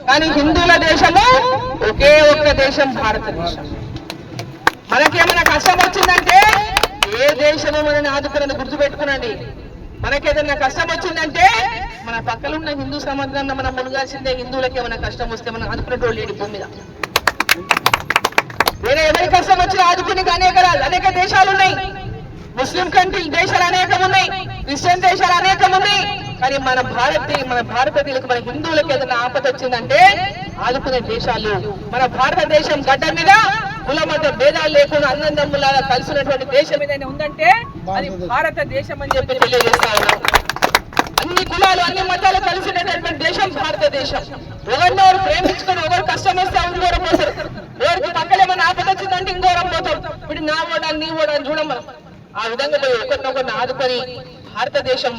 కానీ హిందువుల దేశము ఒకే ఒక్క దేశం భారతదేశం. మనకేమైనా కష్టం వచ్చిందంటే ఏ దేశము మనని ఆదుకున్నది గుర్తుపెట్టుకునండి. మనకేదైనా కష్టం వచ్చిందంటే మన పక్కలున్న హిందూ సముద్రాన్ని మనం మునగాల్సిందే. హిందువులకి ఏమైనా కష్టం వస్తే మనం ఆదుకునేటోళ్ళు లేడు భూమి మీద. వేరే ఎవరి కష్టం వచ్చినా ఆదుకునే అనేక దేశాలు ఉన్నాయి. ముస్లిం కంట్రీ దేశాలు అనేకం ఉన్నాయి, క్రిస్టియన్ దేశాలు అనేకం ఉన్నాయి. కానీ మన భారతీయులకు మన హిందువులకు ఏదైనా ఆపద వచ్చిందంటే ఆదుకునే దేశాలు మన భారతదేశం గడ్డ మీద కుల మత భేదాలు లేకుండా అన్నదమ్ములాగా కలిసినటువంటి దేశం ఏదైనా ఉందంటే అది భారతదేశం అని చెప్పి తెలియజేస్తా ఉన్నాం. అన్ని కులాలు అన్ని మతాలు కలిసినటువంటి దేశం భారతదేశం. ఎవరినెవరు ప్రేమించుకొని ఎవరు కష్టం వస్తే ఇంకోరం పోతారు, ఎవరికి పక్కన ఏమైనా ఆపద వచ్చిందంటే ఇంకోరం పోతారు. ఇప్పుడు నా ఓడాన్ని నీ ఓడాన్ని చూడమని ఆ విధంగా ఒకరినొకరిని ఆదుకొని భారతదేశం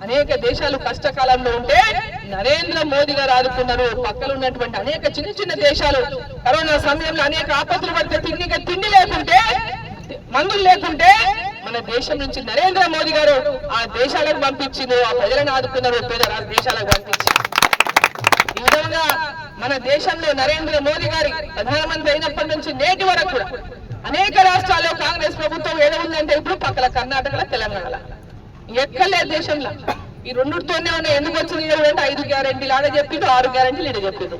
అనేక దేశాలు కష్టకాలంలో ఉంటే నరేంద్ర మోదీ గారు ఆదుకున్నారు. పక్కన ఉన్నటువంటి అనేక చిన్న చిన్న దేశాలు కరోనా సమయంలో అనేక ఆపదలు పడితే తిండి లేకుంటే మందులు లేకుంటే మన దేశం నుంచి నరేంద్ర మోదీ గారు ఆ దేశాలకు పంపించింది, ఆ ప్రజలను ఆదుకున్నారు, పేద దేశాలకు పంపించారు. ఈ విధంగా మన దేశంలో నరేంద్ర మోదీ గారి ప్రధానమంత్రి అయినప్పటి నుంచి నేటి వరకు కూడా అనేక రాష్ట్రాల్లో కాంగ్రెస్ ప్రభుత్వం ఏదో ఉందంటే ఇప్పుడు పక్కల కర్ణాటకలో తెలంగాణలో ఎక్కలే దేశంలో ఈ రెండుతోనే ఉన్నాయి. ఎందుకు వచ్చింది అంటే 5 గ్యారెంటీలు ఆడ చెప్పిండు, 6 గ్యారెంటీలు ఇడ చెప్పిండు.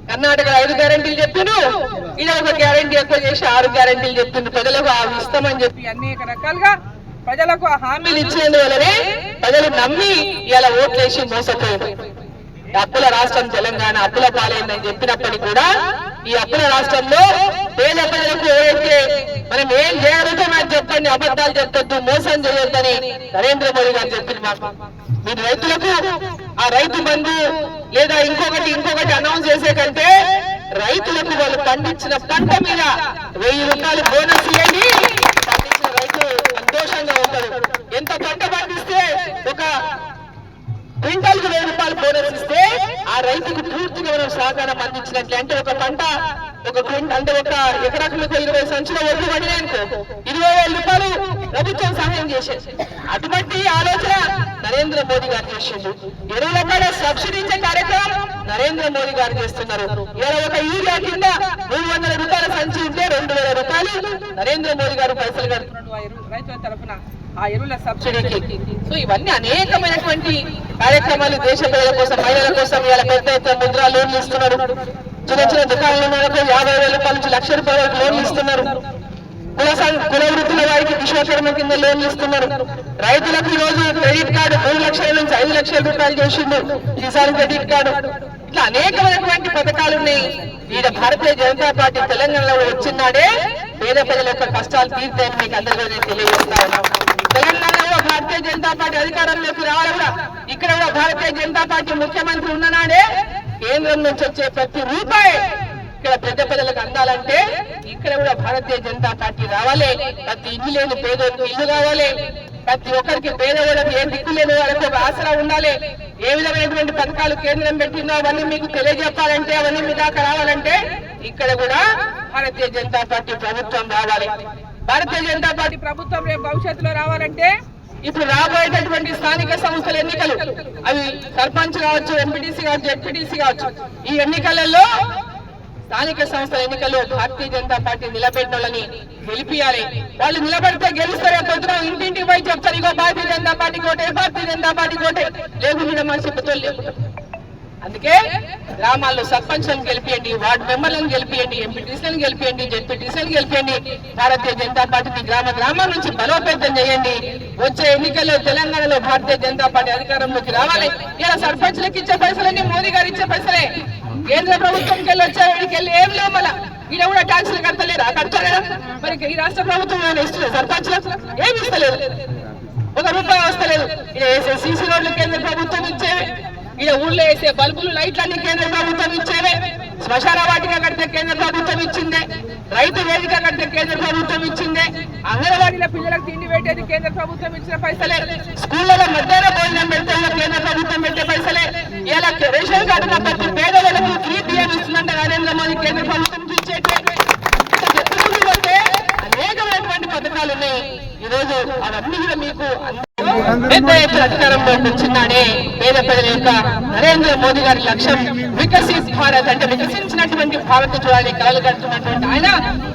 కర్ణాటక 5 గ్యారెంటీలు చెప్పిండు, ఇడ ఒక గ్యారెంటీ ఎక్కువ చేసి 6 గ్యారెంటీలు చెప్పిండు. ప్రజలకు ఆ ఇస్తామని చెప్పి అనేక రకాలుగా ప్రజలకు హామీలు ఇచ్చినందువల్లనే ప్రజలు నమ్మి ఇలా ఓట్లేసి మోసపోయారు. అప్పుల రాష్ట్రం తెలంగాణ అప్పుల పాలైందని చెప్పినప్పటికీ కూడా ఈ అప్పుల రాష్ట్రంలో పేద ప్రజలకు ఏదైతే మనం ఏం చేయగలుగుతామని చెప్పండి, అబద్ధాలు చెప్పొద్దు, మోసం చేయొద్దని నరేంద్ర మోదీ గారు చెప్పింది మాకు. మీరు రైతులకు ఆ రైతు బంధు లేదా ఇంకొకటి అనౌన్స్ చేసే కంటే రైతులకు వాళ్ళు పండించిన పంట మీద 1000 రూపాయలు బోనస్ ఇవ్వండి. పండించిన రైతు సంతోషంగా ఉంటాడు. ఎంత పంట పండిస్తే ఒక క్వింటాల్కు 1000 రూపాయలు బోనస్ ఇస్తే ఆ రైతుకు పూర్తిగా మనం సహకారం అందించినట్లే. అంటే ఒక పంట ఒక ఎకరాకు 20 సంచుల ఒడ్డు పడినాయనుకో 20,000 రూపాయలు ప్రభుత్వం సహాయం చేసేది. అటువంటి ఆలోచన నరేంద్ర మోదీ గారు చేసిండు. ఎరువుల పైన సబ్సిడీ ఇచ్చే కార్యక్రమం నరేంద్ర మోదీ గారు చేస్తున్నారు. ఇలా ఒక యూరియా కింద 300 రూపాయల సంచి ఉంటే 2,000 రూపాయలు నరేంద్ర మోదీ గారు పైసలు కడుతున్నారు రైతుల తరఫున ఆ ఎరువుల సబ్సిడీకి. సో ఇవన్నీ అనేకమైనటువంటి కార్యక్రమాలు దేశ ప్రజల కోసం మహిళల కోసం ఇలా పెద్ద ఎత్తున ముద్రా లోన్లు ఇస్తున్నారు. చిన్న చిన్న దుకాణాల 50,000 రూపాయల నుంచి 1,00,000 రూపాయల వరకు లోన్లు ఇస్తున్నారు. కుల వృత్తుల వారికి విశ్వకర్మ కింద లోన్లు ఇస్తున్నారు. రైతులకు ఈ రోజు క్రెడిట్ కార్డు 3 లక్షల నుంచి 5 లక్షల రూపాయలు చేసిండు కిసాన్ క్రెడిట్ కార్డు. ఇట్లా అనేకమైనటువంటి పథకాలు ఉన్నాయి. ఈడ భారతీయ జనతా పార్టీ తెలంగాణలో వచ్చినాడే పేద ప్రజల యొక్క కష్టాలు తీర్తాయని మీకు అందరికీ తెలియజేస్తా ఉన్నాం. తెలంగాణలో భారతీయ జనతా పార్టీ అధికారంలోకి రావాలి కూడా ఇక్కడ కూడా భారతీయ జనతా పార్టీ ముఖ్యమంత్రి ఉన్ననాడే కేంద్రం నుంచి వచ్చే ప్రతి రూపాయి ఇక్కడ పెద్ద ప్రజలకు అందాలంటే ఇక్కడ కూడా భారతీయ జనతా పార్టీ రావాలి. ప్రతి ఇల్లు లేని పేదోళ్ళకి ఇల్లు కావాలి. ప్రతి ఒక్కరికి పేదవాళ్ళకి ఏ దిక్కు లేని వాళ్ళకి ఒక ఆసరా ఉండాలి. ఏ విధమైనటువంటి పథకాలు కేంద్రం పెట్టిందో అవన్నీ మీకు తెలియజెప్పాలంటే అవన్నీ మీ దాకా రావాలంటే ఇక్కడ కూడా భారతీయ జనతా పార్టీ ప్రభుత్వం రావాలి. భారతీయ జనతా పార్టీ ప్రభుత్వం రేపు భవిష్యత్తులో రావాలంటే ఇప్పుడు రాబోయేటటువంటి స్థానిక సంస్థల ఎన్నికలు అవి సర్పంచ్ కావచ్చు, ఎంపీటీసీ కావచ్చు, జెడ్పీటీసీ కావచ్చు, ఈ ఎన్నికలలో స్థానిక సంస్థల ఎన్నికల్లో భారతీయ జనతా పార్టీ నిలబెట్టిన వాళ్ళని గెలిపియాలి. వాళ్ళు నిలబడితే గెలుస్తారే పొద్దున ఇంటింటికి పోయి చెప్తారు, ఇగో భారతీయ జనతా పార్టీ కోటే, భారతీయ జనతా పార్టీ కోటే. లేకుండా మన చెప్పుతోళ్ళు లేకుండా అందుకే గ్రామాల్లో సర్పంచ్లను గెలిపియండి, వార్డు మెంబర్లను గెలిపియండి, ఎంపీటీసీలను గెలిపియండి, జెడ్పీటీసీలను గెలిపియండి. భారతీయ జనతా పార్టీని గ్రామం నుంచి బలోపేతం చేయండి. వచ్చే ఎన్నికల్లో తెలంగాణలో భారతీయ జనతా పార్టీ అధికారంలోకి రావాలి. ఇలా సర్పంచ్లకు ఇచ్చే పైసలన్నీ మోదీ గారు ఇచ్చే పైసలే. కేంద్ర ప్రభుత్వంకి వెళ్ళి వచ్చేవాడికి ఏం లేవు. మళ్ళీ ఈయన కూడా ట్యాక్సులు కడతలేరా? కడతలేరా? మరి ఈ రాష్ట్ర ప్రభుత్వం ఏమైనా ఇస్తలేదు? సర్పంచ్లకు ఏమి ఇస్తలేదు, 1 రూపాయి వస్తలేదు. ఇలా సీసీ రోడ్లు కేంద్ర ప్రభుత్వం ఇచ్చేవి, ఇలా ఊళ్ళో వేసే బల్బులు లైట్లన్నీ కేంద్ర ప్రభుత్వం ఇచ్చేవే, శ్మశాన వాటిక కడితే కేంద్ర ప్రభుత్వం ఇచ్చిందే, రైతు వేదిక కడితే కేంద్ర ప్రభుత్వం ఇచ్చిందే, అంగన్వాడీల పిల్లలకు తిండి పెట్టేది కేంద్ర ప్రభుత్వం ఇచ్చిన పైసలే, స్కూళ్ళలో మధ్యాహ్న భోజనం పెడితే కేంద్ర ప్రభుత్వం పెట్టే పైసలే. ఇలా రేషన్ కార్డు ఉన్న ప్రతి పేదవాళ్ళకు ఫ్రీ బియ్యం ఇస్తుందంటే నరేంద్ర మోదీ కేంద్ర ప్రభుత్వం ఇచ్చేటే. చెప్పుకుంటూ పోతే అనేకమైనటువంటి పథకాలు ఉన్నాయి. ఈ రోజు అవన్నీ కూడా మీకు పెద్ద ఎత్తున అధికారంలోకి వచ్చినాడే పేద ప్రజల యొక్క నరేంద్ర మోదీ గారి లక్ష్యం వికసిత్ భారత్ అంటే వికసించినటువంటి భారత్ చూడాలి కలలు కడుతున్నటువంటి ఆయన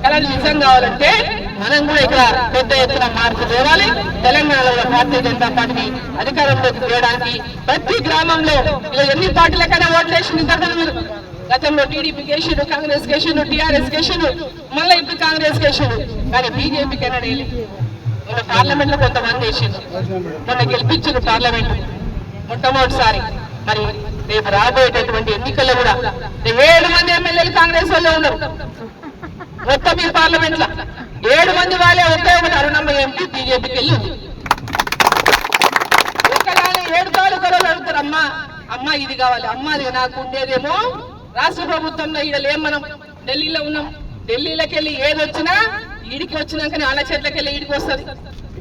కళలు నిజం కావాలంటే మనం కూడా ఇక్కడ పెద్ద ఎత్తున మార్పు తేవాలి. తెలంగాణలో భారతీయ జనతా పార్టీని అధికారంలోకి తేవడానికి ప్రతి గ్రామంలో ఇలా ఎన్ని పార్టీలకైనా ఓట్లేసింది గతంలో టీడీపీ కేసులు, కాంగ్రెస్ కేసులు, టీఆర్ఎస్ కేసులు, మళ్ళీ ఇప్పుడు కాంగ్రెస్ కేసులు, కానీ బీజేపీకి అయినా మొన్న పార్లమెంట్ లో కొంతమంది వేసింది, మొన్న గెలిపించారు పార్లమెంట్ మొట్టమొదటిసారి. మరి రేపు రాబోయేటటువంటి ఎన్నికల్లో కూడా 7 మంది ఎమ్మెల్యేలు కాంగ్రెస్ వాళ్ళే ఉన్నారు. మొత్తం ఈ పార్లమెంట్ లో 7 మంది వాళ్ళే ఒకే ఒకటి అరుణమ్మ ఎంపీ బీజేపీకి వెళ్ళి ఒకలానే 7 తాలూకాలు అడుగుతారు, అమ్మ ఇది కావాలి, అమ్మ అది నాకు ఉండేదేమో రాష్ట్ర ప్రభుత్వంలో ఈడలేం, మనం ఢిల్లీలో ఉన్నాం, ఢిల్లీలోకి వెళ్ళి ఏది వచ్చినా ఈడికి వచ్చినాకనే వాళ్ళ చేట్లకి వెళ్ళి ఈడికి వస్తుంది,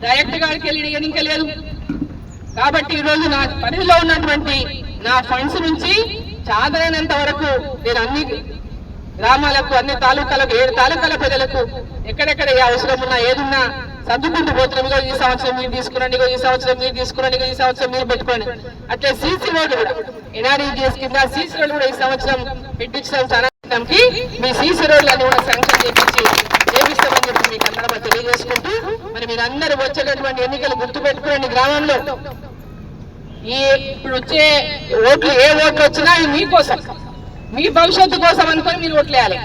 డైరెక్ట్ గాడికి వెళ్ళి ఇంకా లేదు. కాబట్టి ఈ రోజు నా పరిధిలో ఉన్నటువంటి నా ఫండ్స్ నుంచి చాదరైనంత వరకు నేను అన్ని గ్రామాలకు, అన్ని తాలూకాలకు, 7 తాలూకాల ప్రజలకు ఎక్కడెక్కడ ఏ అవసరం ఉన్నా ఏదున్నా సర్దుకుంటూ పోతున్నాం. ఇగో ఈ సంవత్సరం మీరు తీసుకురండి, ఇగో ఈ సంవత్సరం మీరు తీసుకురండి, ఇగో ఈ సంవత్సరం మీరు పెట్టుకోండి. అట్లే సీసీ రోడ్డు కూడా ఎన్ఆర్ఈజీఎస్ కింద సీసీ రోడ్డు కూడా ఈ సంవత్సరం పెట్టించడం చాలా మీ సీసీ రోడ్లన్నీ కూడా శాంక్షన్ చేపిస్తామని చెప్పి మీకు అందరూ తెలియజేసుకుంటూ, మరి మీరందరూ వచ్చేటటువంటి ఎన్నికలు గుర్తు పెట్టుకోండి. గ్రామంలో ఇప్పుడు వచ్చే ఓట్లు ఏ ఓట్లు వచ్చినా అవి మీకోసం, మీ భవిష్యత్తు కోసం అనుకొని మీరు ఓట్లు వేయాలి.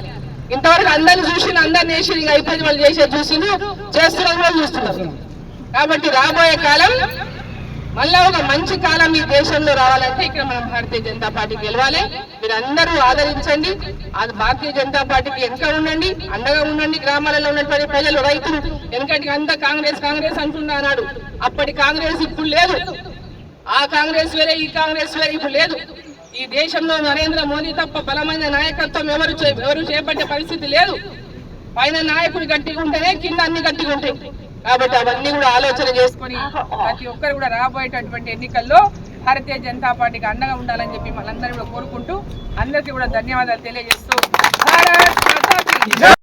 ఇంతవరకు అందరిని చూసి అందరిని వేసి ఇంకా అయిపోయింది వాళ్ళు చేసేది చూసింది, చేస్తున్నారు కూడా చూస్తున్నారు. కాబట్టి రాబోయే కాలం మళ్ళా ఒక మంచి కాలం ఈ దేశంలో రావాలంటే ఇక్కడ మనం భారతీయ జనతా పార్టీ గెలవాలి. మీరు అందరూ ఆదరించండి. అది భారతీయ జనతా పార్టీకి వెనక ఉండండి, అండగా ఉండండి. గ్రామాలలో ఉన్నటువంటి ప్రజలు, రైతులు వెనకటికి అంతా కాంగ్రెస్ కాంగ్రెస్ అంటున్నా అన్నాడు. అప్పటి కాంగ్రెస్ ఇప్పుడు లేదు, ఆ కాంగ్రెస్ వేరే ఈ కాంగ్రెస్ వేరే ఇప్పుడు లేదు. ఈ దేశంలో నరేంద్ర మోదీ తప్ప బలమైన నాయకత్వం ఎవరు చేపట్టే పరిస్థితి లేదు. పైన నాయకుడు గట్టిగా ఉంటేనే కింద అన్ని గట్టిగా ఉంటాయి. కాబట్టి అవన్నీ కూడా ఆలోచన చేసుకుని ప్రతి ఒక్కరు కూడా రాబోయేటటువంటి ఎన్నికల్లో భారతీయ జనతా పార్టీకి అండగా ఉండాలని చెప్పి మనందరూ కూడా కోరుకుంటూ అందరికీ కూడా ధన్యవాదాలు తెలియజేస్తూ భారత్ మాతా కీ జై.